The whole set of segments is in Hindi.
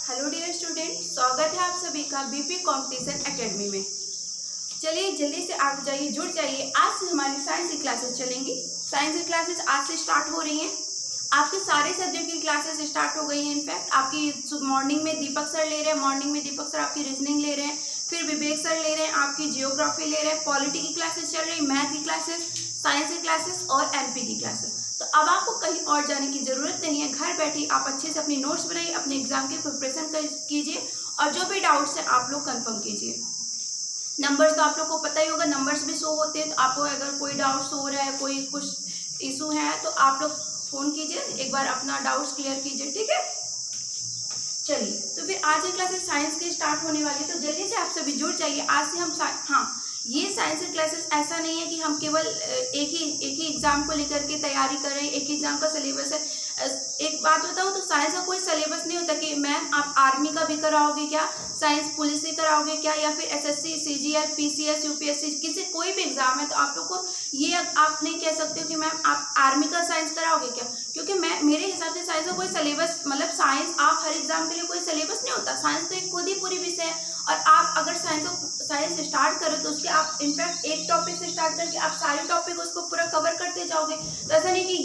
हेलो डियर स्टूडेंट, स्वागत है आप सभी का बीपी कंपटीशन एकेडमी में। चलिए जल्दी से आप जाइए, जुड़ जाइए। आज से हमारी साइंस की क्लासेस चलेंगी। साइंस की क्लासेस आज से स्टार्ट हो रही हैं। आपके सारे सब्जेक्ट की क्लासेस स्टार्ट हो गई हैं। इनफैक्ट आपकी मॉर्निंग में दीपक सर ले रहे हैं, मॉर्निंग में दीपक सर आपकी रीजनिंग ले रहे हैं, फिर विवेक सर ले रहे हैं आपकी जियोग्राफी ले रहे हैं, पॉलिटी की क्लासेस चल रही, मैथ की क्लासेस, साइंस की क्लासेस और एमपी की क्लासेस। तो अब आपको कहीं और जाने की ज़रूरत नहीं है। घर बैठे आप अच्छे से अपनी नोट्स बनाइए, अपने एग्जाम की प्रिपरेशन कीजिए और जो भी डाउट्स हैं आप लोग कंफर्म कीजिए। नंबर्स तो आप लोग को पता ही होगा, नंबर्स भी शो होते हैं। तो आपको अगर कोई डाउट्स हो रहा है, कोई कुछ इशू है तो आप लोग फ़ोन कीजिए, एक बार अपना डाउट्स क्लियर कीजिए, ठीक है। चलिए तो फिर आज की क्लासेस साइंस की स्टार्ट होने वाली है, तो जल्दी से आप सभी जुड़ जाइए। आज से हम ये साइंस की क्लासेस ऐसा नहीं है कि हम केवल एक ही एग्जाम को लेकर के तैयारी कर रहे हैं, एक ही एग्जाम का सिलेबस है। एक बात बताऊँ तो साइंस का कोई सिलेबस नहीं होता कि मैम आप आर्मी का भी कराओगे क्या, साइंस पुलिस से कराओगे क्या, या फिर एसएससी, सीजीएल, पीसीएस, यूपीएससी, किसी कोई भी एग्जाम है तो आप लोग को ये आप नहीं कह सकते हो कि मैम आप आर्मी का साइंस कराओगे क्या, क्योंकि मेरे हिसाब से साइंस का कोई सिलेबस, मतलब साइंस आप हर एग्जाम के लिए कोई सिलेबस नहीं होता। साइंस तो एक खुद ही पूरी विषय है और आप अगर साइंस स्टार्ट करो तो उसके आप इनफैक्ट एक टॉपिक से स्टार्ट करके आप सारे टॉपिक उसको पूरा कवर करते जाओगे। तो ऐसा नहीं कि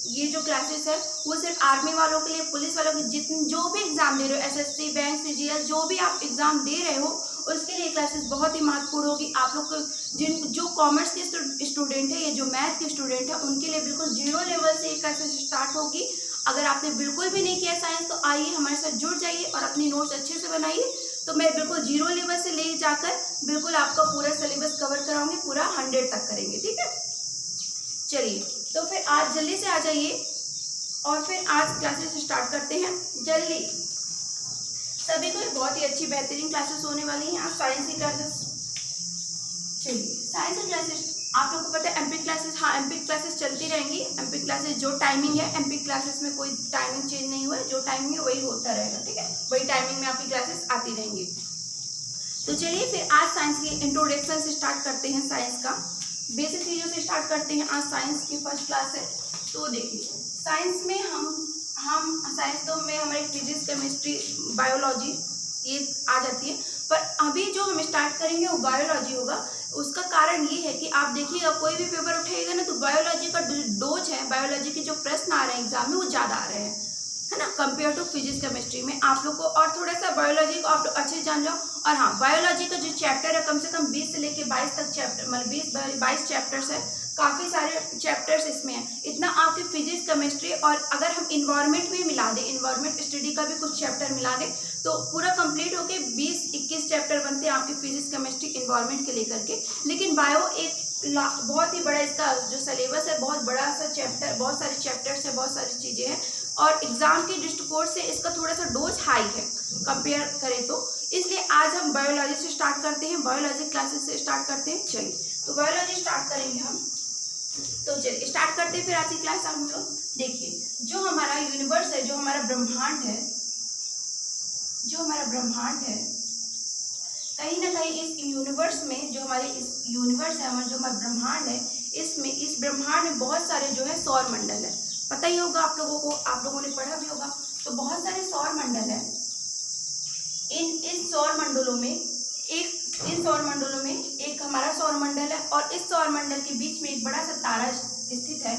ये जो क्लासेस है वो सिर्फ आर्मी वालों के लिए, पुलिस वालों के, जितने जो भी एग्जाम दे रहे हो, एसएससी, बैंक, सीजीएल, जो भी आप एग्जाम दे रहे हो उसके लिए क्लासेस बहुत ही महत्वपूर्ण होगी। आप लोग को जो कॉमर्स के स्टूडेंट है, ये जो मैथ के स्टूडेंट है, उनके लिए बिल्कुल जीरो लेवल से ये क्लासेस स्टार्ट होगी। अगर आपने बिल्कुल भी नहीं किया साइंस तो आइए हमारे साथ जुड़ जाइए और अपनी नोट्स अच्छे से बनाइए। तो मैं बिल्कुल जीरो लेवल से ले जाकर बिल्कुल आपका पूरा सिलेबस कवर कराऊंगी, पूरा 100 तक करेंगे, ठीक है। चलिए तो फिर आज जल्दी से आ जाइए और फिर आज क्लासेस स्टार्ट करते हैं जल्दी। सभी को बहुत ही अच्छी बेहतरीन क्लासेस होने वाली हैं आज साइंस की क्लासेस। चलिए साइंस की क्लासेस आप लोगों को पता है एमपी क्लासेस, एमपी क्लासेस चलती रहेंगी। एमपी क्लासेस जो टाइमिंग है, एमपी क्लासेस में कोई टाइमिंग चेंज नहीं हुआ है, जो टाइमिंग है वही होता रहेगा, ठीक है। वही टाइमिंग में आपकी क्लासेस आती रहेंगी। तो चलिए फिर आज साइंस की इंट्रोडक्शन से स्टार्ट करते हैं, साइंस का बेसिक चीज़ों से स्टार्ट करते हैं। आज साइंस की फर्स्ट क्लास है। तो देखिए साइंस में हम साइंस तो में हमारी फिजिक्स, केमिस्ट्री, बायोलॉजी ये आ जाती है, पर अभी जो हम स्टार्ट करेंगे वो बायोलॉजी होगा। उसका कारण ये है कि आप देखिएगा कोई भी पेपर उठाइएगा ना तो बायोलॉजी का डोज है, बायोलॉजी के जो प्रश्न आ रहे हैं एग्जाम में वो ज़्यादा आ रहे हैं, है ना, कंपेयर टू फिजिक्स, केमिस्ट्री में। आप लोग को और थोड़ा सा बायोलॉजी को आप लोग अच्छे जान जाओ। और हाँ, बायोलॉजी का जो चैप्टर है कम से कम 20 से लेकर 22 तक चैप्टर, मतलब 20-22 चैप्टर्स है, काफ़ी सारे चैप्टर्स इसमें हैं। इतना आपके फिजिक्स, केमिस्ट्री और अगर हम इन्वायरमेंट भी मिला दें, इन्वायरमेंट स्टडी का भी कुछ चैप्टर मिला दें तो पूरा कंप्लीट होके 20-21 चैप्टर बनते हैं आपके फिजिक्स, केमिस्ट्री, इन्वायरमेंट के लेकर के। लेकिन बायो एक बहुत ही बड़ा, इसका जो सिलेबस है बहुत बड़ा सा चैप्टर, बहुत सारे चैप्टर्स है, बहुत सारी चीज़ें हैं और एग्जाम के दृष्टिकोण से इसका थोड़ा सा डोज हाई है कंपेयर करें तो। इसलिए आज हम बायोलॉजी से स्टार्ट करते हैं, बायोलॉजी क्लासेस से स्टार्ट करते हैं। चलिए तो बायोलॉजी स्टार्ट करेंगे हम। तो चलिए स्टार्ट करते हैं फिर आज की क्लास हम लोग। देखिए जो हमारा यूनिवर्स है, जो हमारा ब्रह्मांड है, जो हमारा ब्रह्मांड है, कहीं ना कहीं इस यूनिवर्स में, जो हमारे इस यूनिवर्स है, हमारा जो हमारा ब्रह्मांड है, इसमें इस ब्रह्मांड में बहुत सारे जो है सौर मंडल है। पता ही होगा आप लोगों को, आप लोगों ने पढ़ा भी होगा। तो बहुत सारे सौर मंडल है। इन सौर मंडलों में एक हमारा सौर मंडल है और इस सौर मंडल के बीच में एक बड़ा सा तारा स्थित है।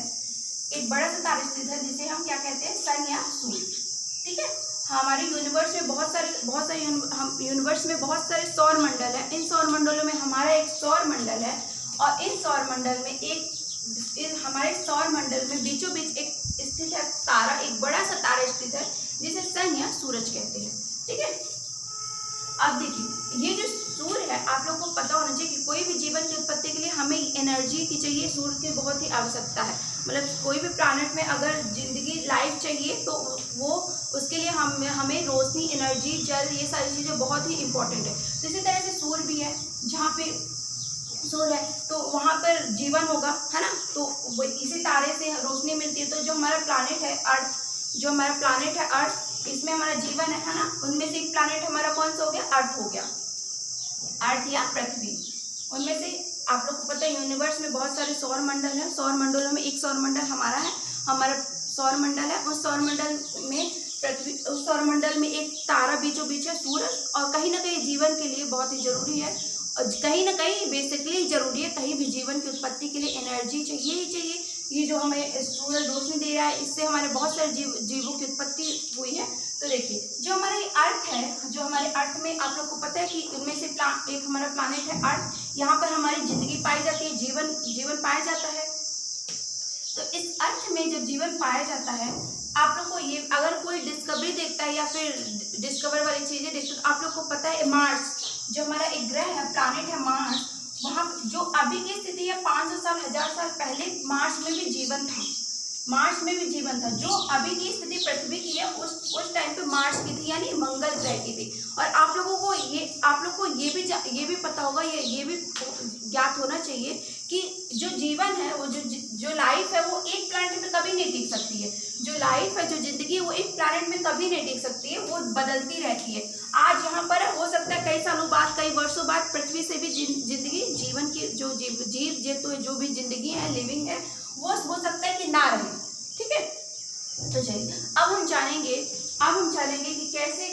एक बड़ा सा तारा स्थित है जिसे हम क्या कहते हैं, सन या सूर्य, ठीक है। हमारे यूनिवर्स में बहुत सारे यूनिवर्स में बहुत सारे सौर मंडल हैं। इन सौर मंडलों में हमारा एक सौर मंडल है और इस सौर मंडल में हमारे सौर मंडल में बीचों बीच एक स्थित है तारा, एक बड़ा सा तारा स्थित है जिसे सन या सूरज कहते हैं, ठीक है। अब देखिए ये जो सूर्य है, आप लोगों को पता होना चाहिए कि कोई भी जीवन की उत्पत्ति के लिए हमें एनर्जी की चाहिए, सूर्य की बहुत ही आवश्यकता है। मतलब कोई भी प्लैनेट में अगर जिंदगी, लाइफ चाहिए तो वो उसके लिए हमें रोशनी, एनर्जी, जल, ये सारी चीज़ें बहुत ही इंपॉर्टेंट है। तो इसी तरह से सूर्य भी है, जहाँ पे सूर्य है तो वहाँ पर जीवन होगा, है ना। तो इसी तारे से रोशनी मिलती है। तो जो हमारा प्लैनेट है अर्थ, जो हमारा प्लैनेट है अर्थ, इसमें हमारा जीवन है ना। उनमें से एक प्लैनेट हमारा कौन सा हो गया, अर्थ हो गया, अर्थ या पृथ्वी। उनमें से आप लोग को पता है यूनिवर्स में बहुत सारे सौर मंडल हैं। सौर मंडलों में एक सौर मंडल हमारा है, हमारा सौर मंडल है। उस सौर मंडल में पृथ्वी उस सौरमंडल में एक तारा बीचों बीच है, सूरज, और कहीं ना कहीं जीवन के लिए बहुत ही जरूरी है, और कहीं ना कहीं बेसिकली जरूरी है। कहीं भी जीवन की उत्पत्ति के लिए एनर्जी चाहिए ही चाहिए। ये जो हमें सूरज रोशनी दे रहा है, इससे हमारे बहुत सारे जीवों की उत्पत्ति हुई है। तो देखिए, जो हमारे अर्थ है, जो हमारे अर्थ में आप लोग को पता है कि उनमें से एक हमारा प्लानेट है अर्थ, यहाँ पर हमारी जिंदगी पाई जाती है, जीवन पाया जाता है। तो इस अर्थ में जब जीवन पाया जाता है, आप लोग को ये अगर कोई डिस्कवरी देखता है या फिर डिस्कवर वाली चीजें देखते हैं, तो आप लोग को पता है मार्स, जो हमारा एक ग्रह है, प्लानेट है मार्स, वहाँ जो अभी की स्थिति है 500 साल 1000 साल पहले मार्स में भी जीवन था। मार्स में भी जीवन था। जो अभी की स्थिति पृथ्वी की है उस टाइम पे मार्स की थी, यानी मंगल ग्रह की थी। और आप लोग को ये भी पता होगा, ये भी ज्ञात होना चाहिए कि जो जीवन है, वो जो लाइफ है, वो एक प्लैनेट में कभी नहीं टिक सकती है। जो लाइफ है, जो जिंदगी है, वो एक प्लैनेट में कभी नहीं टिक सकती है, वो बदलती रहती है। आज यहाँ पर हो सकता है कई सालों बाद, कई वर्षों बाद पृथ्वी से भी जिंदगी, जीवन की जो जीव जंतु जो भी जिंदगी है, लिविंग है, वो हो सकता है कि ना रहे। ठीक है, तो चलिए अब हम जानेंगे कि कैसे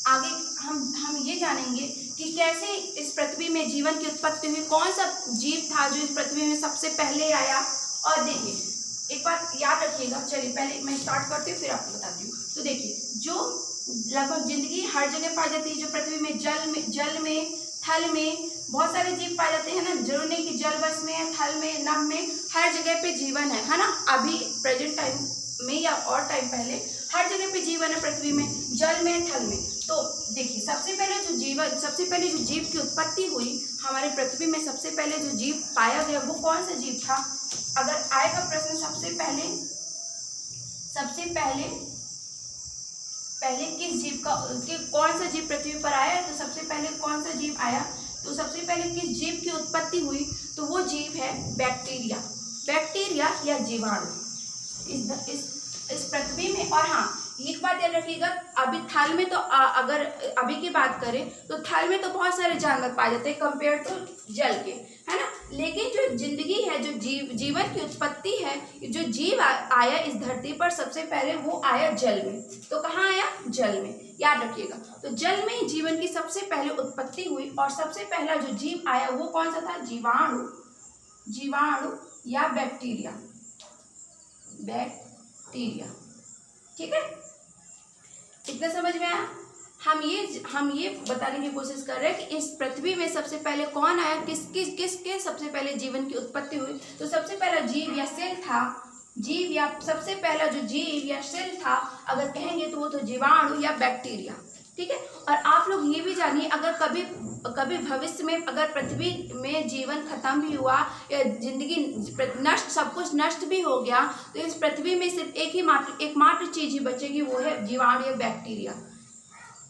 आगे हम ये जानेंगे कि कैसे इस पृथ्वी में जीवन की उत्पत्ति हुई, कौन सा जीव था जो इस पृथ्वी में सबसे पहले आया। और देखिए, एक बात याद रखिएगा, चलिए पहले मैं स्टार्ट करती हूँ, फिर आपको बताती हूँ। तो देखिए, जो लगभग जिंदगी हर जगह पाई जाती है, जो पृथ्वी में जल में थल में बहुत सारे जीव पाए जाते हैं ना, जरूर नहीं कि जलवश में, थल में, नभ में, हर जगह पे जीवन है ना। अभी प्रेजेंट टाइम में या और टाइम पहले हर जगह पे जीवन है पृथ्वी में, जल में, थल में। तो देखिए, सबसे पहले जो जीव की उत्पत्ति हुई हमारे पृथ्वी में, सबसे पहले जो जीव पाया गया वो कौन सा जीव था? अगर आएगा प्रश्न, सबसे पहले किस जीव का कौन सा जीव पृथ्वी पर आया, तो सबसे पहले कौन सा जीव आया, तो सबसे पहले किस जीव की उत्पत्ति हुई, तो वो जीव है बैक्टीरिया या जीवाणु इस पृथ्वी में। और हाँ, एक बात याद रखिएगा, अभी थल में तो अगर अभी की बात करें तो थल में तो बहुत सारे जानवर पाए जाते हैं कंपेयर टू जल के, है ना। लेकिन जो जिंदगी है, जो जीवन की उत्पत्ति है, जो जीव आया इस धरती पर सबसे पहले, वो आया जल में। तो कहाँ आया? जल में, याद रखिएगा। तो जल में जीवन की सबसे पहले उत्पत्ति हुई, और सबसे पहला जो जीव आया वो कौन सा था? जीवाणु या बैक्टीरिया। ठीक है, इतना समझ में आया? हम ये बताने की कोशिश कर रहे हैं कि इस पृथ्वी में सबसे पहले कौन आया, किसके सबसे पहले जीवन की उत्पत्ति हुई। तो सबसे पहला जीव या सेल था, सबसे पहला जो जीव या सेल था अगर कहेंगे तो वो तो जीवाणु या बैक्टीरिया। ठीक है, और आप लोग ये भी जानिए, अगर कभी भविष्य में अगर पृथ्वी में जीवन खत्म भी हुआ या जिंदगी नष्ट, सब कुछ नष्ट भी हो गया, तो इस पृथ्वी में सिर्फ एकमात्र चीज ही बचेगी, वो है जीवाणु या बैक्टीरिया।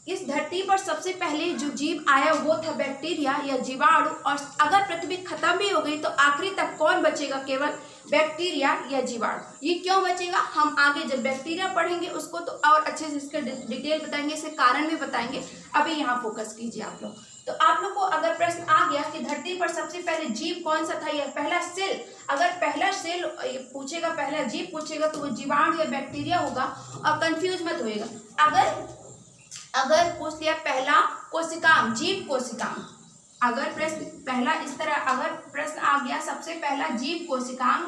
इस धरती पर सबसे पहले जो जीव आया वो था बैक्टीरिया या जीवाणु, और अगर पृथ्वी खत्म भी हो गई तो आखिरी तक कौन बचेगा? केवल बैक्टीरिया या जीवाणु। ये क्यों बचेगा, हम आगे जब बैक्टीरिया पढ़ेंगे उसको तो और अच्छे से इसके डिटेल बताएंगे, इसके कारण भी बताएंगे। अभी यहाँ फोकस कीजिए आप लोग। तो आप लोग को अगर प्रश्न आ गया कि धरती पर सबसे पहले जीव कौन सा था या पहला सेल, अगर पहला सेल पूछेगा, पहला जीव पूछेगा, तो वो जीवाणु या बैक्टीरिया होगा। और कंफ्यूज मत होइएगा। अगर पूछ लिया पहला कोशिकांग, जीव कोशिकांग, अगर प्रश्न पहला इस तरह अगर प्रश्न आ गया, सबसे पहला जीव कोशिकांग,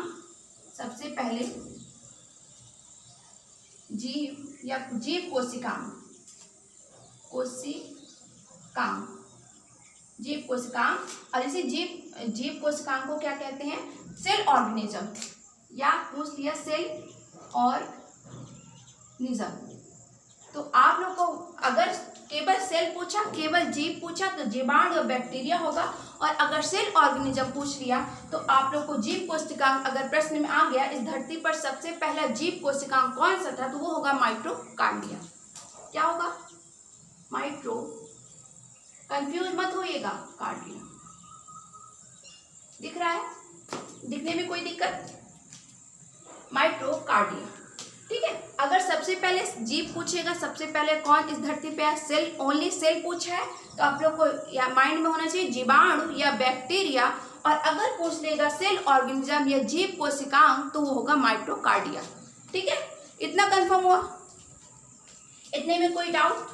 सबसे पहले जीव कोशिकांग, जीव कोशिकांग। और इसी जीव कोशिकांग को क्या कहते हैं? सेल ऑर्गेनिज्म, या पूछ लिया सेल ऑर्गेनिज्म। तो आप लोग को अगर केवल सेल पूछा, केवल जीव पूछा, तो जीवाणु या बैक्टीरिया होगा। और अगर सेल ऑर्गेनिज्म पूछ लिया तो आप लोग को जीव कोशिकांग अगर प्रश्न में आ गया, इस धरती पर सबसे पहला जीव कोशिकांग कौन सा था, तो वो होगा माइटोकांड्रिया। क्या होगा? माइट्रो, कंफ्यूज मत होइएगा, कार्डिया। दिख रहा है? दिखने में कोई दिक्कत? माइटोकांड्रिया। ठीक है, अगर सबसे पहले जीव पूछेगा, सबसे पहले कौन इस धरती पे है, सेल, ओनली सेल पूछा है, तो आप लोग को या माइंड में होना चाहिए जीवाणु या बैक्टीरिया। और अगर पूछ लेगा सेल ऑर्गेनिज्म या जीव कोशिकांग, तो वो होगा माइटोकांड्रिया। ठीक है, इतना कंफर्म हुआ? इतने में कोई डाउट?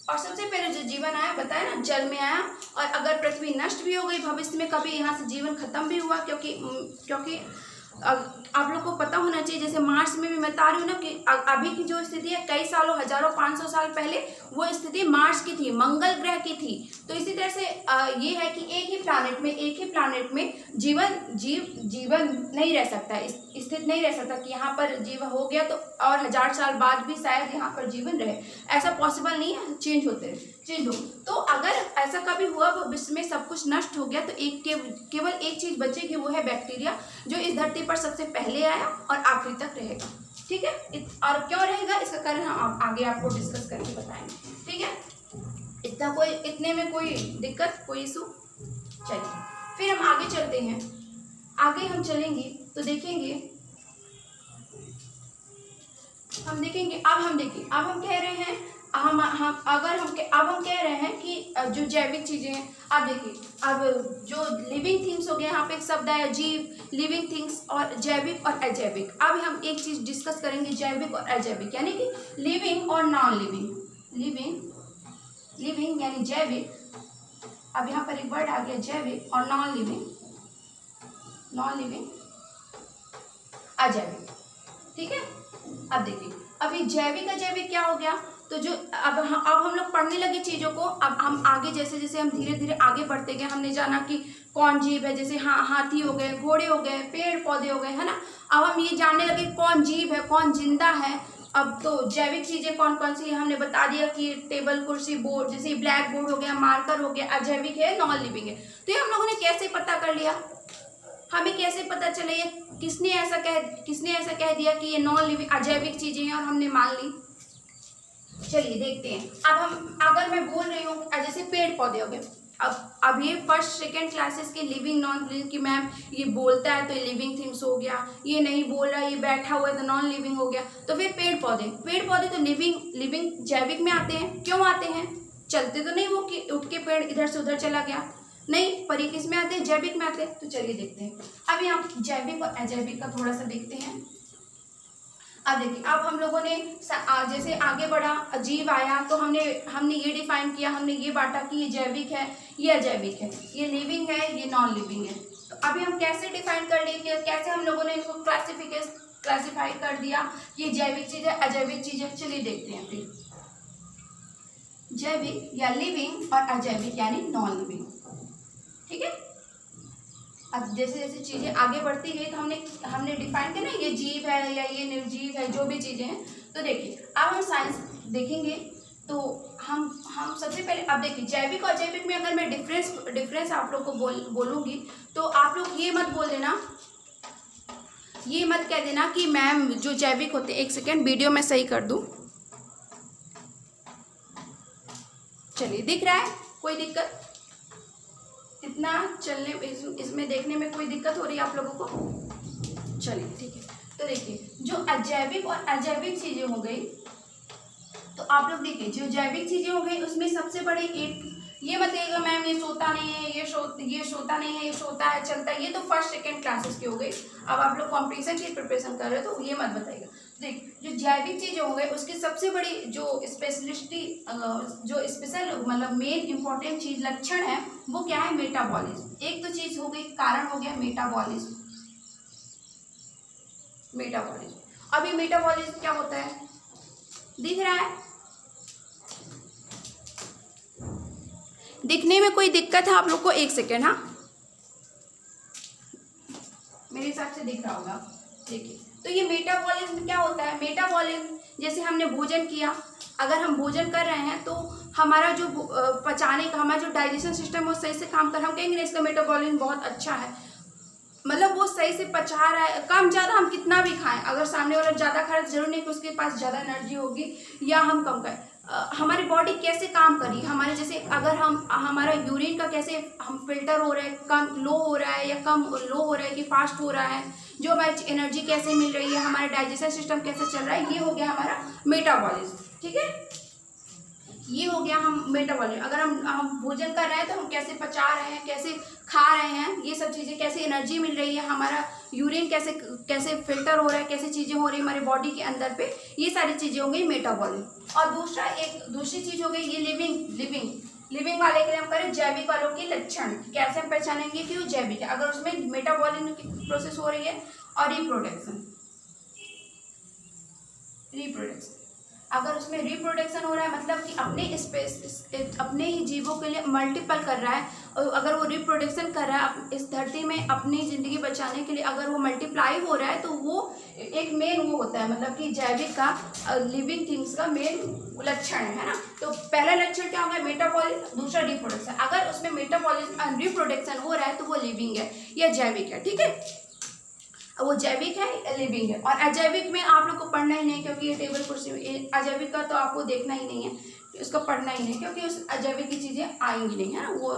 और सबसे पहले जो जीवन आया बताया ना, जल में आया, और अगर पृथ्वी नष्ट भी हो गई भविष्य में कभी यहाँ से जीवन खत्म भी हुआ, क्योंकि आप लोग को पता होना चाहिए, जैसे मार्स में भी मैं बता रही हूँ ना कि अभी की जो स्थिति है कई सालों, हजारों 500 साल पहले वो स्थिति मार्स की थी, मंगल ग्रह की थी। तो इसी तरह से ये है कि एक ही प्लानेट में जीवन नहीं रह सकता, स्थित नहीं रह सकता कि यहाँ पर जीवन हो गया तो और 1000 साल बाद भी शायद यहाँ पर जीवन रहे, ऐसा पॉसिबल नहीं है, चेंज हो। तो अगर ऐसा कभी हुआ भविष्य में सब कुछ नष्ट हो गया तो केवल एक चीज़ बचेगी, वो है बैक्टीरिया, जो इस धरती पर सबसे पहले आया और आखिरी तक रहेगा। ठीक है, और क्यों रहेगा इसका कारण हम आगे आपको डिस्कस करके बताएंगे। ठीक है, इतने में कोई दिक्कत, कोई इशू? चलिए फिर हम आगे चलते हैं। आगे हम चलेंगे तो देखेंगे, अब हम कह रहे हैं अब हम कह रहे हैं कि जो जैविक चीजें हैं, आप देखिए, अब जो लिविंग थिंग्स हो गए, यहाँ पे एक शब्द आया जीव, लिविंग थिंग्स, और जैविक और अजैविक। अब हम एक चीज डिस्कस करेंगे, जैविक और अजैविक, यानी कि लिविंग और नॉन लिविंग। लिविंग यानी जैविक, अब यहाँ पर एक वर्ड आ गया जैविक, और नॉन लिविंग अजैविक। ठीक है, अब देखिए, अभी जैविक अजैविक क्या हो गया, तो जो अब हम लोग पढ़ने लगे चीज़ों को, अब हम आगे जैसे जैसे हम धीरे धीरे आगे बढ़ते गए, हमने जाना कि कौन जीव है, जैसे हाथी हो गए, घोड़े हो गए, पेड़ पौधे हो गए, है ना। अब हम ये जानने लगे कौन जीव है, कौन जिंदा है। अब तो जैविक चीज़ें कौन कौन सी हमने बता दिया कि टेबल, कुर्सी, बोर्ड, जैसे ब्लैक बोर्ड हो गया, मार्कर हो गया। अजैविक है, नॉन लिविंग है। तो ये हम लोगों ने कैसे पता कर लिया, हमें कैसे पता चले, ये किसने ऐसा कह दिया कि ये नॉन लिविंग अजैविक चीज़ें हैं और हमने मान ली? चलिए देखते हैं। अब अगर मैं बोल रही हूँ जैसे पेड़ पौधे हो गए, अब ये फर्स्ट सेकेंड क्लासेस के लिविंग नॉन लिविंग की मैम ये बोलता है तो ये लिविंग थिंग्स हो गया, ये नहीं बोल रहा है, ये बैठा हुआ है तो नॉन लिविंग हो गया। तो फिर पेड़ पौधे तो लिविंग जैविक में आते हैं। क्यों आते हैं? चलते तो नहीं वो कि उठ के पेड़ इधर से उधर चला गया, नहीं, पर ये किस में आते हैं? जैविक में आते हैं। तो चलिए देखते हैं। अब यहाँ जैविक और अजैविक का थोड़ा सा देखते हैं। अब देखिए, अब हम लोगों ने जैसे आगे बढ़ा, जीव आया तो हमने ये डिफाइन किया, हमने ये बांटा कि ये जैविक है, ये अजैविक है, ये लिविंग है, ये नॉन लिविंग है। तो अभी हम कैसे डिफाइन कर लिए कि कैसे हम लोगों ने इसको क्लासिफाई कर दिया कि ये जैविक चीज़ है, अजैविक चीज़ है। चलिए देखते हैं फिर। जैविक या लिविंग और अजैविक यानी नॉन लिविंग। ठीक है, अब जैसे जैसे चीज़ें आगे बढ़ती गई तो हमने डिफाइन किया ना, ये जीव है या ये निर्जीव है, जो भी चीज़ें हैं। तो देखिए, अब हम साइंस देखेंगे तो हम सबसे पहले अब देखिए, जैविक और अजैविक में अगर मैं डिफरेंस आप लोग को बोलूँगी तो आप लोग ये मत बोल देना, ये मत कह देना कि मैम जो जैविक होते, एक सेकेंड वीडियो में सही कर दूँ। चलिए, दिख रहा है? कोई दिक्कत? इतना चलने इसमें देखने में कोई दिक्कत हो रही है आप लोगों को? चलिए ठीक है। तो देखिए, जो अजैविक और अजैविक चीज़ें हो गई, तो आप लोग देखिए, जो जैविक चीज़ें हो गई उसमें सबसे बड़ी एक, ये मत कहिएगा मैम ये सोता नहीं है, ये सोता नहीं है, ये सोता है, चलता है, ये तो फर्स्ट सेकेंड क्लासेस की हो गई। अब आप लोग कॉम्पिटिशन की प्रिपरेशन कर रहे हो तो ये मत बताइएगा। देख, जो जैविक चीज़ें हो गई उसकी सबसे बड़ी जो स्पेशलिस्टी, जो स्पेशल मतलब मेन इंपॉर्टेंट चीज़ लक्षण है वो क्या है? मेटाबॉलिज्म। एक तो चीज़ हो गई, कारण हो गया मेटाबॉलिज्म। अब ये मेटाबॉलिज्म क्या होता है? दिख रहा है? दिखने में कोई दिक्कत है आप लोग को? एक सेकेंड, हाँ, मेरे हिसाब से दिख रहा होगा। देखिए, तो ये मेटाबॉलिज्म क्या होता है? मेटाबॉलिज्म जैसे हमने भोजन किया, अगर हम भोजन कर रहे हैं तो हमारा जो पचाने का, हमारा जो डाइजेशन सिस्टम है वो सही से काम कर रहा है, हम कहेंगे ना इसका मेटाबॉलिज्म बहुत अच्छा है, मतलब वो सही से पचा रहा है। कम ज़्यादा हम कितना भी खाएं, अगर सामने वाला ज़्यादा खा रहा है जरूर नहीं कि उसके पास ज़्यादा एनर्जी होगी या हम कम खाएं। हमारी बॉडी कैसे काम करी, हमारे जैसे अगर हमारा यूरिन का कैसे हम फिल्टर हो रहा है, कम लो हो रहा है या कम लो हो रहा है कि फास्ट हो रहा है, जो हमारी एनर्जी कैसे मिल रही है, हमारा डाइजेशन सिस्टम कैसे चल रहा है, ये हो गया हमारा मेटाबॉलिज्म। ठीक है, ये हो गया हम मेटाबॉलिज्म। अगर हम भोजन कर रहे हैं तो हम कैसे पचा रहे हैं, कैसे खा रहे हैं, ये सब चीज़ें, कैसे एनर्जी मिल रही है, हमारा यूरिन कैसे कैसे फिल्टर हो रहा है, कैसे चीज़ें हो रही है हमारे बॉडी के अंदर पे, ये सारी चीज़ें हो गई मेटाबॉलिज्म। और दूसरी चीज़ हो गई ये लिविंग वाले के लिए हम करें जैविक वालों के लक्षण, कैसे हम पहचानेंगे कि वो जैविक है, अगर उसमें मेटाबॉलिज्म की प्रोसेस हो रही है। और रिप्रोडक्शन, अगर उसमें रिप्रोडक्शन हो रहा है मतलब कि अपने ही जीवों के लिए मल्टीपल कर रहा है, और अगर वो रिप्रोडक्शन कर रहा है इस धरती में अपनी ज़िंदगी बचाने के लिए, अगर वो मल्टीप्लाई हो रहा है तो वो एक मेन वो होता है, मतलब कि जैविक का लिविंग थिंग्स का मेन लक्षण है ना। तो पहला लक्षण क्या होगा, मेटाबॉलिज्म, दूसरा रिप्रोडक्शन। अगर उसमें मेटाबॉलिज्म और रिप्रोडक्शन हो रहा है तो वो लिविंग है या जैविक है, ठीक है, वो जैविक है, लिविंग है। और अजैविक में आप लोग को पढ़ना ही नहीं, क्योंकि ये टेबल कुर्सी में अजैविक का तो आपको देखना ही नहीं है, उसको पढ़ना ही नहीं, क्योंकि उस अजैविक की चीज़ें आएंगी नहीं, है ना, वो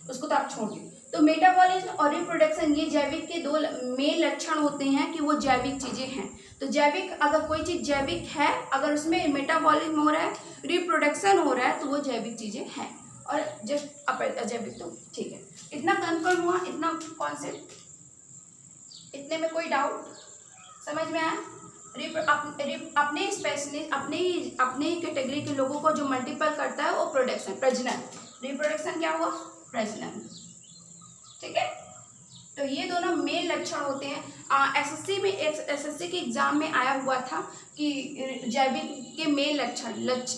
उसको तो आप छोड़िए। तो मेटाबॉलिज्म और रिप्रोडक्शन ये जैविक के दो मेन लक्षण होते हैं कि वो जैविक चीज़ें हैं। तो जैविक, अगर कोई चीज़ जैविक है, अगर उसमें मेटाबॉलिज्म हो रहा है, रिप्रोडक्शन हो रहा है, तो वो जैविक चीज़ें हैं। और जस्ट अजैविक तो ठीक है। इतना कन्फर्म हुआ, इतना कॉन्सेप्ट, इतने में कोई डाउट समझ में आया? अपने स्पेशलिस्ट अपने ही कैटेगरी के लोगों को जो मल्टीपल करता है वो प्रजनन। रिप्रोडक्शन क्या हुआ, प्रजनन, ठीक है। तो ये दोनों मेन लक्षण होते हैं। एसएससी के एग्जाम में आया हुआ था कि जैविक के मेन लक्षण,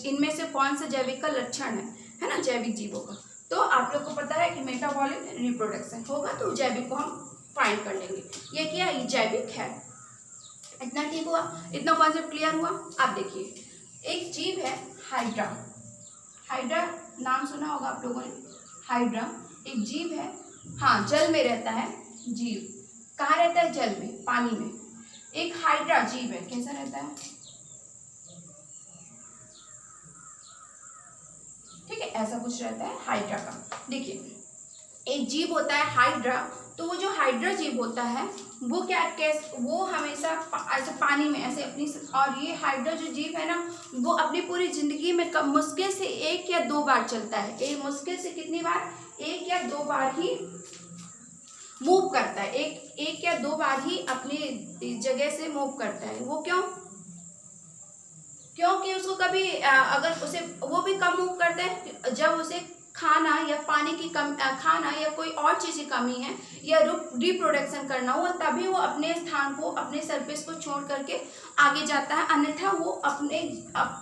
इनमें से कौन सा जैविक का लक्षण है ना, जैविक जीवों का। तो आप लोग को पता है कि मेटाबॉलिज्म, रिप्रोडक्शन होगा, तो जैविक को हम फाइंड कर लेंगे। ये क्या, ये जैविक है। इतना ठीक हुआ, इतना कॉन्सेप्ट क्लियर हुआ। आप देखिए, एक जीव है हाइड्रा। हाइड्रा नाम सुना होगा आप लोगों ने, हाइड्रा एक जीव है, हाँ, जल में रहता है जीव। कहाँ रहता है, जल में, पानी में। एक हाइड्रा जीव है, कैसा रहता है, ठीक है, ऐसा कुछ रहता है हाइड्रा का। देखिए, एक जीव होता है हाइड्रा, तो वो जो हाइड्रा जीव होता है वो वो हमेशा ऐसे पानी में ऐसे अपनी, और ये हाइड्रा जो जीव है ना, वो अपनी पूरी जिंदगी में मुश्किल से 1 या 2 बार चलता है। मुश्किल से कितनी बार, 1 या 2 बार ही मूव करता है, एक या 2 बार ही अपनी जगह से मूव करता है। वो क्योंकि उसको कभी अगर उसे, वो भी कब मूव करता है जब उसे खाना या पानी की खाना या कोई और चीज़ की कमी है या रिप्रोडक्शन करना हो, तभी वो अपने स्थान को, अपने सरफेस को छोड़ करके आगे जाता है। अन्यथा वो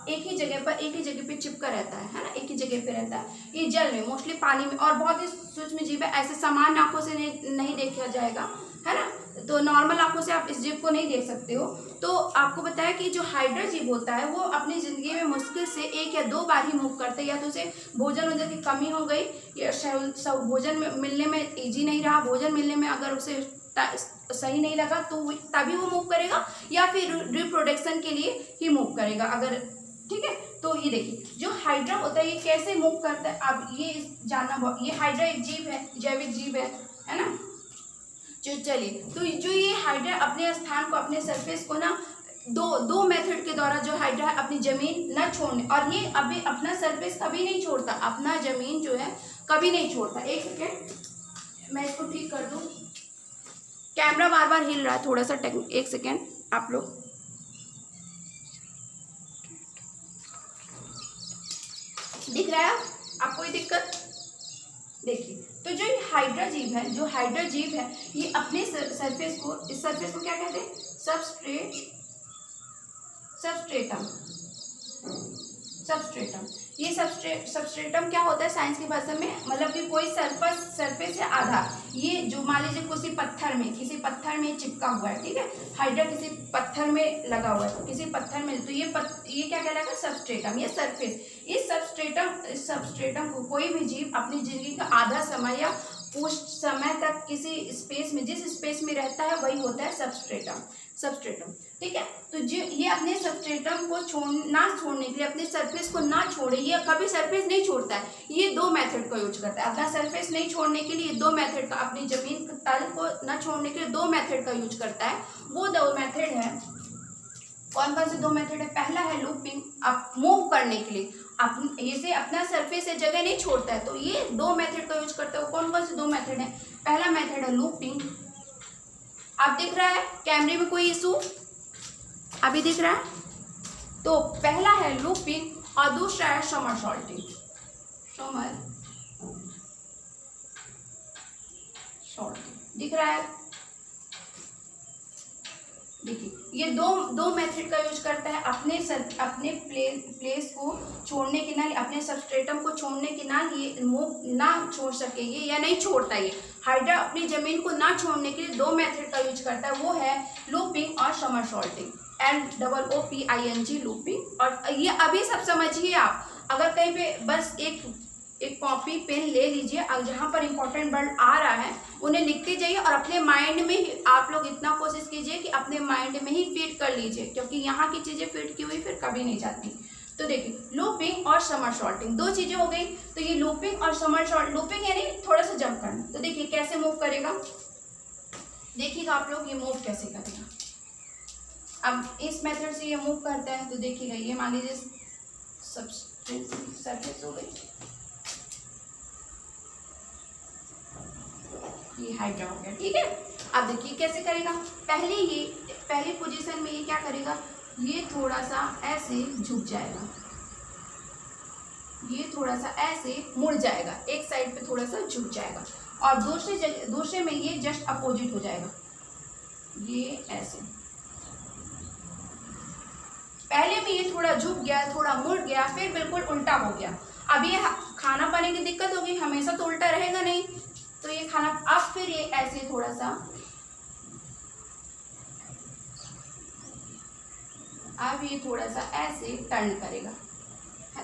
एक ही जगह पे चिपका रहता है ना, एक ही जगह पे रहता है। ये जल में, मोस्टली पानी में, और बहुत ही सूक्ष्म जीव है, ऐसे सामान्य आंखों से नहीं देखा जाएगा, है ना। तो नॉर्मल आंखों से आप इस जीव को नहीं देख सकते हो। तो आपको बताया कि जो हाइड्रा जीव होता है वो अपनी ज़िंदगी में मुश्किल से 1 या 2 बार ही मूव करते हैं, या तो उसे भोजन की कमी हो गई, या भोजन मिलने में ईजी नहीं रहा, भोजन मिलने में अगर उसे सही नहीं लगा तो तभी वो मूव करेगा, या फिर रिप्रोडक्शन के लिए ही मूव करेगा, अगर, ठीक है। तो ये देखिए, जो हाइड्रा होता है ये कैसे मूव करता है, अब ये जानना, ये हाइड्रा एक जीव है, जैविक जीव है ना। चलिए, तो जो ये हाइड्रा अपने स्थान को, अपने सरफेस को ना, दो मेथड के द्वारा जो हाइड्रा अपनी जमीन न छोड़ने, और ये अभी अपना सरफेस कभी नहीं छोड़ता, अपना जमीन जो है कभी नहीं छोड़ता। एक सेकेंड, मैं इसको ठीक कर दूं, कैमरा बार बार हिल रहा है थोड़ा सा, एक सेकेंड, आप लोग दिख रहा है आपको कोई दिक्कत? देखिए, तो जो हाइड्रा जीव है, ये अपने सरफेस को, इस सरफेस को क्या कहते हैं, सबस्ट्रेटम। ये सबस्ट्रेटम क्या होता है साइंस की भाषा में, मतलब कि कोई सरफेस या आधार। ये जो मान लीजिए किसी पत्थर में चिपका हुआ है, ठीक है, हाइड्रा किसी पत्थर में लगा हुआ है, किसी पत्थर में, तो ये क्या कहलाएगा, सबस्ट्रेटम, ये सरफेस। इस सबस्ट्रेटम को कोई भी जीव अपनी जिंदगी का आधा समय या कुछ समय तक किसी स्पेस में, जिस स्पेस में रहता है वही होता है सबस्ट्रेटम, ठीक है। तो जो ये अपने सबस्ट्रेटम को छोड़ने के लिए, अपने सरफेस को ना छोड़े, ये कभी सरफेस नहीं छोड़ता है, ये 2 मेथड का यूज करता है। अपना सरफेस नहीं छोड़ने के लिए 2 मेथड का, अपनी जमीन तल को ना छोड़ने के लिए 2 मेथड का यूज करता है। वो 2 मेथड है, कौन कौन से 2 मेथड है? पहला है लूपिंग, आप मूव करने के लिए, इसे अपना सरफेस से जगह नहीं छोड़ता है, तो ये दो मेथड का यूज करता है। कौन कौन से दो मेथड है? पहला मेथड है लूपिंग। अब दिख रहा है कैमरे में कोई इशू? अभी दिख रहा है? तो पहला है लूपिंग और दूसरा है समरसॉल्टिंग। समरसॉल्टिंग दिख रहा है? देखिए, ये दो मेथड का यूज करता है अपने प्लेस को छोड़ने के ना, अपने सबस्ट्रेटम को छोड़ने के ना, ये मूव ना छोड़ सके ये, या नहीं छोड़ता ये हाइड्रा अपनी जमीन को ना छोड़ने के लिए दो मेथड का यूज करता है, वो है लूपिंग और समरसॉल्टिंग। LOOPING looping. और ये अभी सब समझिए आप। अगर कहीं पे बस एक कॉपी पेन ले लीजिए, और जहाँ पर इंपॉर्टेंट वर्ड आ रहा है उन्हें लिखते जाइए, और अपने माइंड में ही आप लोग इतना कोशिश कीजिए कि अपने माइंड में ही फीड कर लीजिए, क्योंकि यहाँ की चीज़ें फीड की हुई फिर कभी नहीं जाती। तो देखिए, लूपिंग और समरसॉल्टिंग दो चीज़ें हो गई। तो ये लूपिंग और समरसॉल्ट, लूपिंग यानी थोड़ा सा जंप करना। तो देखिए कैसे मूव करेगा, देखिएगा आप लोग ये मूव कैसे करेगा। अब इस मेथड से ये मूव करता है, तो देखिएगा ये मान लीजिए सरफेस हो गई, ये हाइड्रा हो गया, ठीक है। अब देखिए कैसे करेगा। पहली पोजीशन में ये क्या करेगा, ये थोड़ा सा ऐसे झुक जाएगा, ये थोड़ा सा ऐसे मुड़ जाएगा, एक साइड पे थोड़ा सा झुक जाएगा, और दूसरे में ये जस्ट अपोजिट हो जाएगा, ये ऐसे। पहले में ये थोड़ा झुक गया, थोड़ा मुड़ गया, फिर बिल्कुल उल्टा हो गया। अब ये खाना पाने की दिक्कत होगी, हमेशा तो उल्टा रहेगा नहीं, तो ये खाना, अब फिर ये ऐसे थोड़ा सा, अब ये थोड़ा सा ऐसे टर्न करेगा।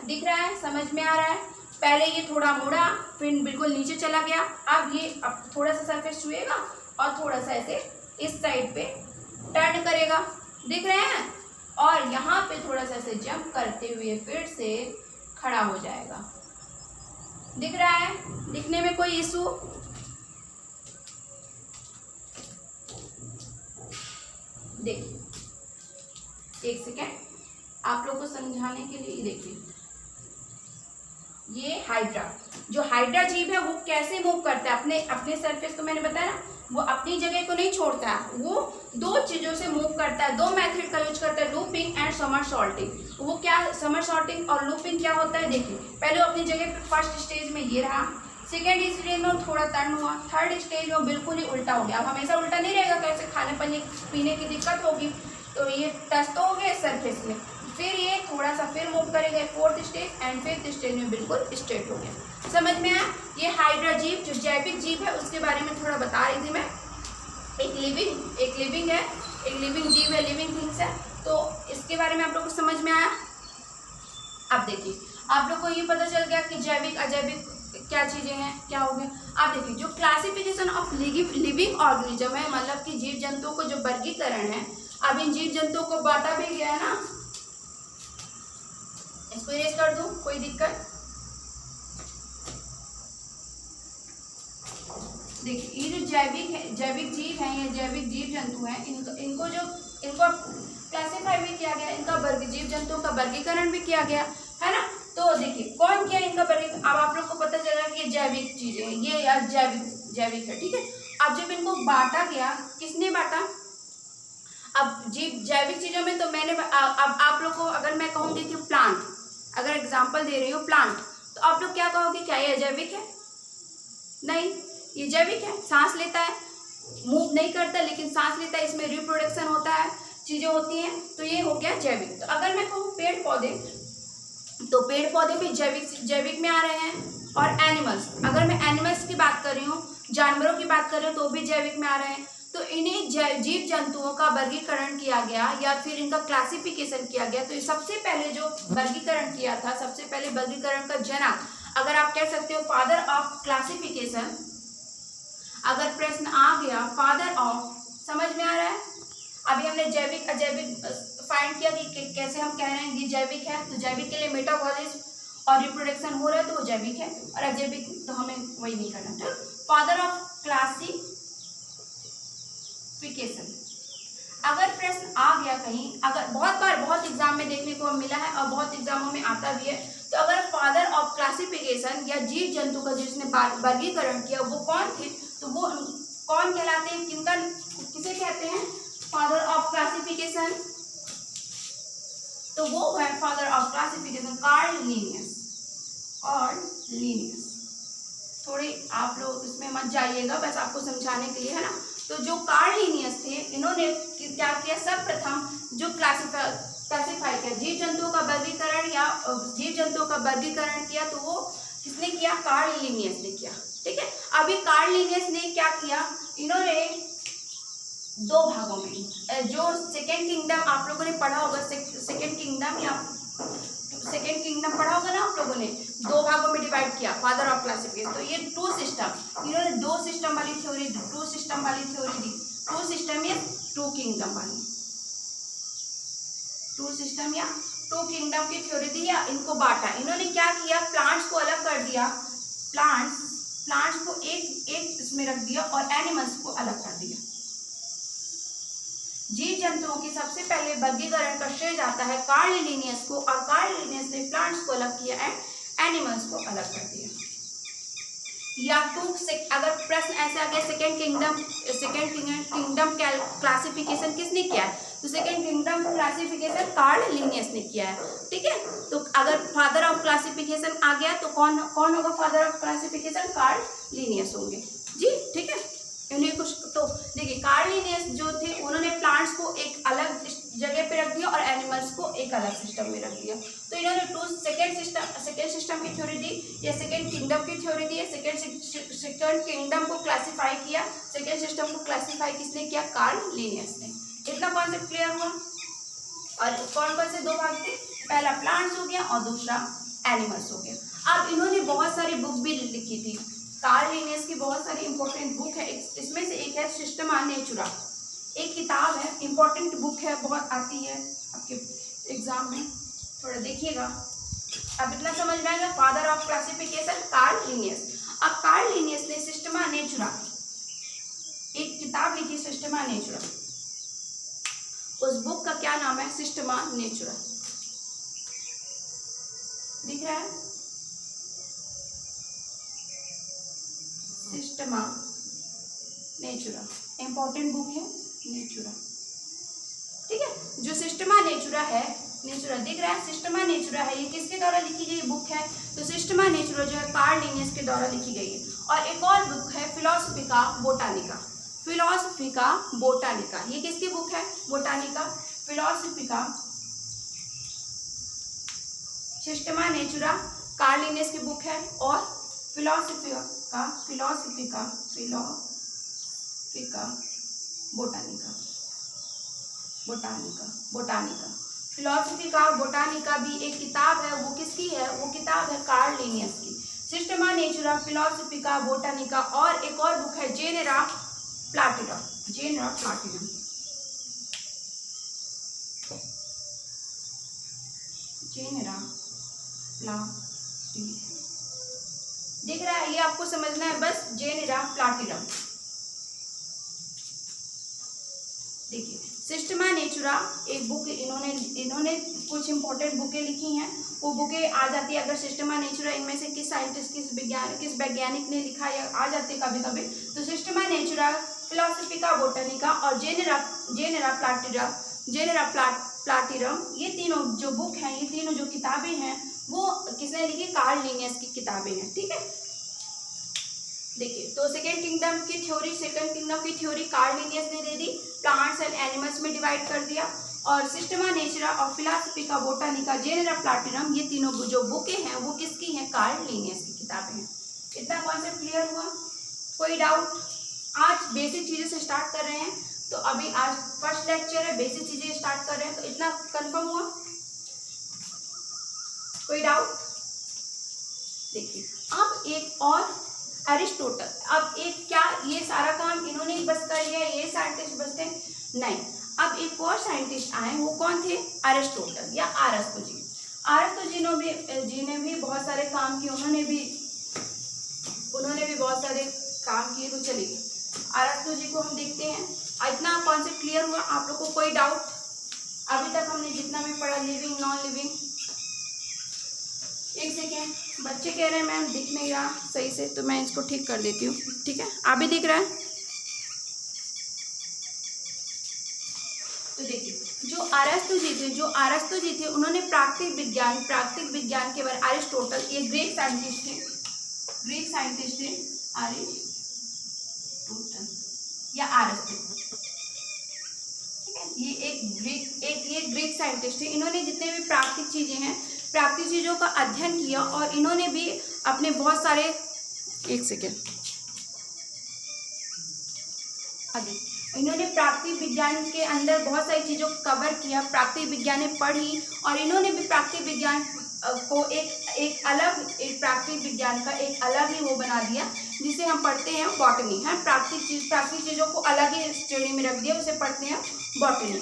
दिख रहा है? समझ में आ रहा है? पहले ये थोड़ा मुड़ा, फिर बिल्कुल नीचे चला गया, अब थोड़ा सा सरफेस छुएगा और थोड़ा सा ऐसे इस साइड पे टर्न करेगा। दिख रहे हैं? और यहाँ पे थोड़ा सा ऐसे जंप करते हुए फिर से खड़ा हो जाएगा। दिख रहा है? दिखने में कोई इशू? देखिए, एक सेकेंड आप लोग को समझाने के लिए। देखिए, ये हाइड्रा, जो हाइड्रा जीव है वो कैसे मूव करता है अपने सरफेस, तो मैंने बताया ना, वो अपनी जगह को नहीं छोड़ता है, वो दो चीजों से मूव करता है, दो मेथड का यूज करता है, लूपिंग एंड समरसॉल्टिंग। वो क्या, समरसॉल्टिंग और लूपिंग क्या होता है? देखिए, पहले वो अपनी जगह पे फर्स्ट स्टेज में ये रहा, सेकेंड स्टेज में थोड़ा टर्न हुआ, थर्ड स्टेज में बिल्कुल ही उल्टा हो गया। अब हमेशा उल्टा नहीं रहेगा, कैसे खाने पीने की दिक्कत होगी, तो ये टच तो हो गया सरफेस में, फिर ये थोड़ा सा फिर मूव करेंगे, fourth stage and fifth stage में बिल्कुल स्ट्रेट हो गया। समझ में आया? ये हाइड्रा जीव जो जैविक जीव है उसके बारे में थोड़ा बता रही थी मैं। एक लिविंग है, एक लिविंग जीव है, लिविंग थिंग्स है, तो इसके बारे में आप लोग को समझ में आया। अब देखिए, आप लोग को ये पता चल गया कि जैविक अजैविक क्या चीजें हैं, क्या हो गया। आप देखिए, जो क्लासिफिकेशन ऑफ लिविंग ऑर्गेनिज्म है, मतलब कि जीव जंतुओं को जो वर्गीकरण है, अब इन जीव जंतुओं को बांटा भी गया है ना, इसको इरेज कर दूं, कोई दिक्कत? देखिए, ये जो जैविक जीव हैं, ये जैविक जीव जंतु हैं, इनको क्लासिफाई भी किया गया, इनका जीव जंतुओं का वर्गीकरण भी किया गया है ना। तो देखिए, कौन किया इनका वर्गीकरण, अब आप लोग को पता चला कि ये जैविक चीजें हैं, ये यार जैविक है, ठीक है। अब जब इनको बांटा गया, किसने बांटा? अब जैविक चीजों में तो मैंने, अब आप लोग को अगर मैं कहूँगी कि प्लांट, अगर एग्जाम्पल दे रही हूँ प्लांट, तो आप लोग क्या कहोगे, क्या ये अजैविक है? नहीं, ये जैविक है, सांस लेता है, मूव नहीं करता लेकिन सांस लेता है, इसमें रिप्रोडक्शन होता है, चीजें होती हैं, तो ये हो गया जैविक। तो अगर मैं कहूँ पेड़ पौधे, तो पेड़ पौधे भी जैविक में आ रहे हैं। और एनिमल्स, अगर मैं एनिमल्स की बात कर रही हूँ, जानवरों की बात कर रही हूँ, तो भी जैविक में आ रहे हैं। तो इन्हें जीव जंतुओं का वर्गीकरण किया गया या फिर इनका क्लासिफिकेशन किया गया। तो सबसे पहले जो वर्गीकरण किया था, सबसे पहले वर्गीकरण का जनक, अगर आप कह सकते हो फादर ऑफ क्लासिफिकेशन, अगर प्रश्न आ गया फादर ऑफ, समझ में आ रहा है? अभी हमने जैविक अजैविक फाइंड किया कि कैसे हम कह रहे हैं कि जैविक है, तो जैविक के लिए मेटाबॉलिज्म और रिप्रोडक्शन हो रहा है, तो वो जैविक है, और अजैविक तो हमें वही नहीं करना था। फादर ऑफ क्लासिफिकेशन, अगर प्रश्न आ गया कहीं, अगर बहुत बार बहुत एग्जाम में देखने को मिला है और बहुत एग्जामों में आता भी है, तो अगर फादर ऑफ क्लासिफिकेशन या जीव जंतु का जिसने वर्गीकरण किया वो कौन थे, तो वो कौन कहलाते हैं, किनका, किसे कहते हैं फादर ऑफ क्लासिफिकेशन, तो वो है father of classification Karl Linnaeus. और लिनियस, थोड़े आप लोग इसमें मत जाइएगा, बस आपको समझाने के लिए है ना। तो जो कार्ल लिनियस थे, इन्होंने क्या किया, सर्वप्रथम जो क्लासिफाई किया जीव जंतुओं का वर्गीकरण या जीव जंतुओं का वर्गीकरण किया, तो वो किसने किया, कार्ल लिनियस ने किया। ठीक है, अभी कार्ल लिनियस ने क्या किया, इन्होंने दो भागों में, जो सेकेंड किंगडम आप लोगों ने पढ़ा होगा, सेकेंड किंगडम या सेकेंड किंगडम पढ़ा होगा ना आप लोगों ने, दो भागों में डिवाइड किया फादर ऑफ क्लासिफिकेशन। तो ये टू सिस्टम, इन्होंने दो सिस्टम वाली थ्योरी दी, टू सिस्टम वाली थ्योरी दी, टू सिस्टम या टू किंगडम वाली, टू सिस्टम या टू किंगडम की थ्योरी दी या इनको बांटा। इन्होंने क्या किया, प्लांट्स को अलग कर दिया, प्लांट्स को एक इसमें रख दिया और एनिमल्स को अलग कर दिया। जीव जंतुओं की सबसे पहले वर्गीकरण का श्रेय जाता है कार्ल लिनियस को, और कार्ल लिनियस ने प्लांट्स को अलग किया एंड एनिमल्स को अलग कर दिया। या अगर प्रश्न ऐसे आ गया सेकेंड किंगडम क्लासिफिकेशन किसने किया है, तो second kingdom classification Karl Linnaeus ने किया है। ठीक है, तो अगर फादर ऑफ क्लासिफिकेशन आ गया तो कौन होगा father of classification, Karl Linnaeus होंगे जी। ठीक है, इन्हें कुछ तो देखिए, कार्ल लिनियस जो थे उन्होंने प्लांट्स को एक अलग जगह पे रख दिया और एनिमल्स को एक अलग सिस्टम में रख दिया। तो इन्होंने सेकेंड सिस्टम की थ्योरी दी या सेकेंड किंगडम की थ्योरी दी, सेकेंड किंगडम को क्लासिफाई किया, सेकेंड सिस्टम को क्लासिफाई किसने किया, कार्ल लिनियस ने। इतना कॉन्सेप्ट क्लियर हुआ। और कौन कौन से दो भाग थे, पहला प्लांट्स हो गया और दूसरा एनिमल्स हो गया। अब इन्होंने बहुत सारी बुक भी लिखी थी, कार्ल लिनियस की बहुत सारी इंपॉर्टेंट बुक है, इसमें से एक है सिस्टमा नेचुरा, एक किताब है, इंपॉर्टेंट बुक है, बहुत आती है आपके एग्जाम में, थोड़ा देखिएगा। अब इतना समझ में आएगा, father of classification Karl Linnaeus. अब कार्ल लिनियस ने सिस्टमा नेचुरा एक किताब लिखी, सिस्टमा नेचुरा, उस बुक का क्या नाम है, सिस्टमा नेचुरा, दिख रहा है, सिस्टमा नेचुरा, इंपॉर्टेंट बुक है नेचुरा। ठीक है, जो सिस्टमा नेचुरा है, नेचुरा दिख रहा है, सिस्टमा नेचुरा है, ये किसके द्वारा लिखी गई बुक है, तो सिस्टमा नेचुरा जो है कार्ल लिनियस के द्वारा लिखी गई है। और एक और बुक है फिलोसफिका बोटानिका, फिलोसफिका बोटानिका, ये किसकी बुक है, Botanica, Philosophica, Systema Naturae Carl Linnaeus की बुक है। और फिलोसफिका बोटानिका, फिलोसफिका बोटानिका भी एक किताब है, वो किसकी है, वो किताब है कार्ल लिनियस की, सिस्टमा नेचुरा, फिलोसफिका बोटानिका। और एक और बुक है जेनेरा प्लाटिनम, दिख रहा है, ये आपको समझना है बस, जेनेरा प्लाटिनम। देखिए, सिस्टमा नेचुरा एक बुक, इन्होंने कुछ इंपॉर्टेंट बुकें लिखी हैं, वो बुकें आ जाती है, अगर सिस्टमा नेचुरा इनमें से किस साइंटिस्ट, किस वैज्ञानिक ने लिखा है आ जाते कभी कभी, तो सिस्टमा नेचुरा, फिलोसफिका बोटानिका और जेनेरा प्लाटिनम, ये तीनों जो बुक हैं, ये तीनों जो किताबें हैं, वो किसने लिखी, कार्ल लिनियस की किताबें हैं। ठीक है, देखिए, तो सेकेंड किंगडम की थ्योरी कार्ल लिनियस ने दे दी, प्लांट्स एंड एनिमल्स में डिवाइड कर दिया। और सिस्टमा नेचुरा और फिलोसफिका बोटानिका, जेनेरा प्लाटिनम, ये तीनों जो बुकें हैं वो किसकी हैं, कार्ल लिनियस की किताबें हैं। इतना कॉन्सेप्ट क्लियर हुआ, कोई डाउट? आज बेसिक चीज़ें से स्टार्ट कर रहे हैं, तो अभी आज फर्स्ट लेक्चर है, बेसिक चीज़ें स्टार्ट कर रहे हैं, तो इतना कंफर्म हुआ, कोई डाउट? देखिए, अब एक और एरिस्टोटल, अब एक क्या, ये सारा काम इन्होंने बस कर लिया, ये साइंटिस्ट बस थे नहीं, अब एक और साइंटिस्ट आए, वो कौन थे, एरिस्टोटल या अरस्तु जी ने भी बहुत सारे काम किए, उन्होंने भी बहुत सारे काम किए। तो चलिए अरस्तु जी को हम देखते हैं। इतना कॉन्सेप्ट क्लियर हुआ आप लोग को? कोई डाउट? अभी तक हमने जितना भी पढ़ा, लिविंग नॉन लिविंग। एक सेकेंड, बच्चे कह रहे हैं मैम दिख नहीं रहा सही से, तो मैं इसको ठीक कर देती हूँ। ठीक है, अभी दिख रहा है? तो देखिए, जो अरस्तु जी थे उन्होंने प्राकृतिक विज्ञान के बारे, अरिस्टोटल, ये ग्रीक साइंटिस्ट थे अरिस्टोटल या अरस्तु। ठीक है, ये ग्रीक साइंटिस्ट थे। इन्होंने जितने भी प्राकृतिक चीजें हैं, प्राकृतिक चीजों का अध्ययन किया और इन्होंने भी अपने बहुत सारे, एक सेकेंड, आगे, इन्होंने प्राकृतिक विज्ञान के अंदर बहुत सारी चीज़ों को कवर किया, प्राकृतिक विज्ञान ने पढ़ी और इन्होंने भी प्राकृतिक विज्ञान को एक प्राकृतिक विज्ञान का एक अलग ही वो बना दिया, जिसे हम पढ़ते हैं बॉटनी। है, प्राकृतिक चीज़ों को अलग ही श्रेणी में रख दिया, उसे पढ़ते हैं बॉटनी।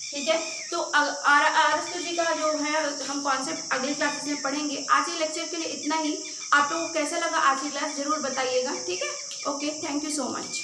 ठीक है, तो अरस्तु जी का जो है हम कॉन्सेप्ट अगली क्लासेस में पढ़ेंगे। आज के लेक्चर के लिए इतना ही। आप लोगों को कैसा लगा आज की क्लास जरूर बताइएगा। ठीक है, okay, thank you so much.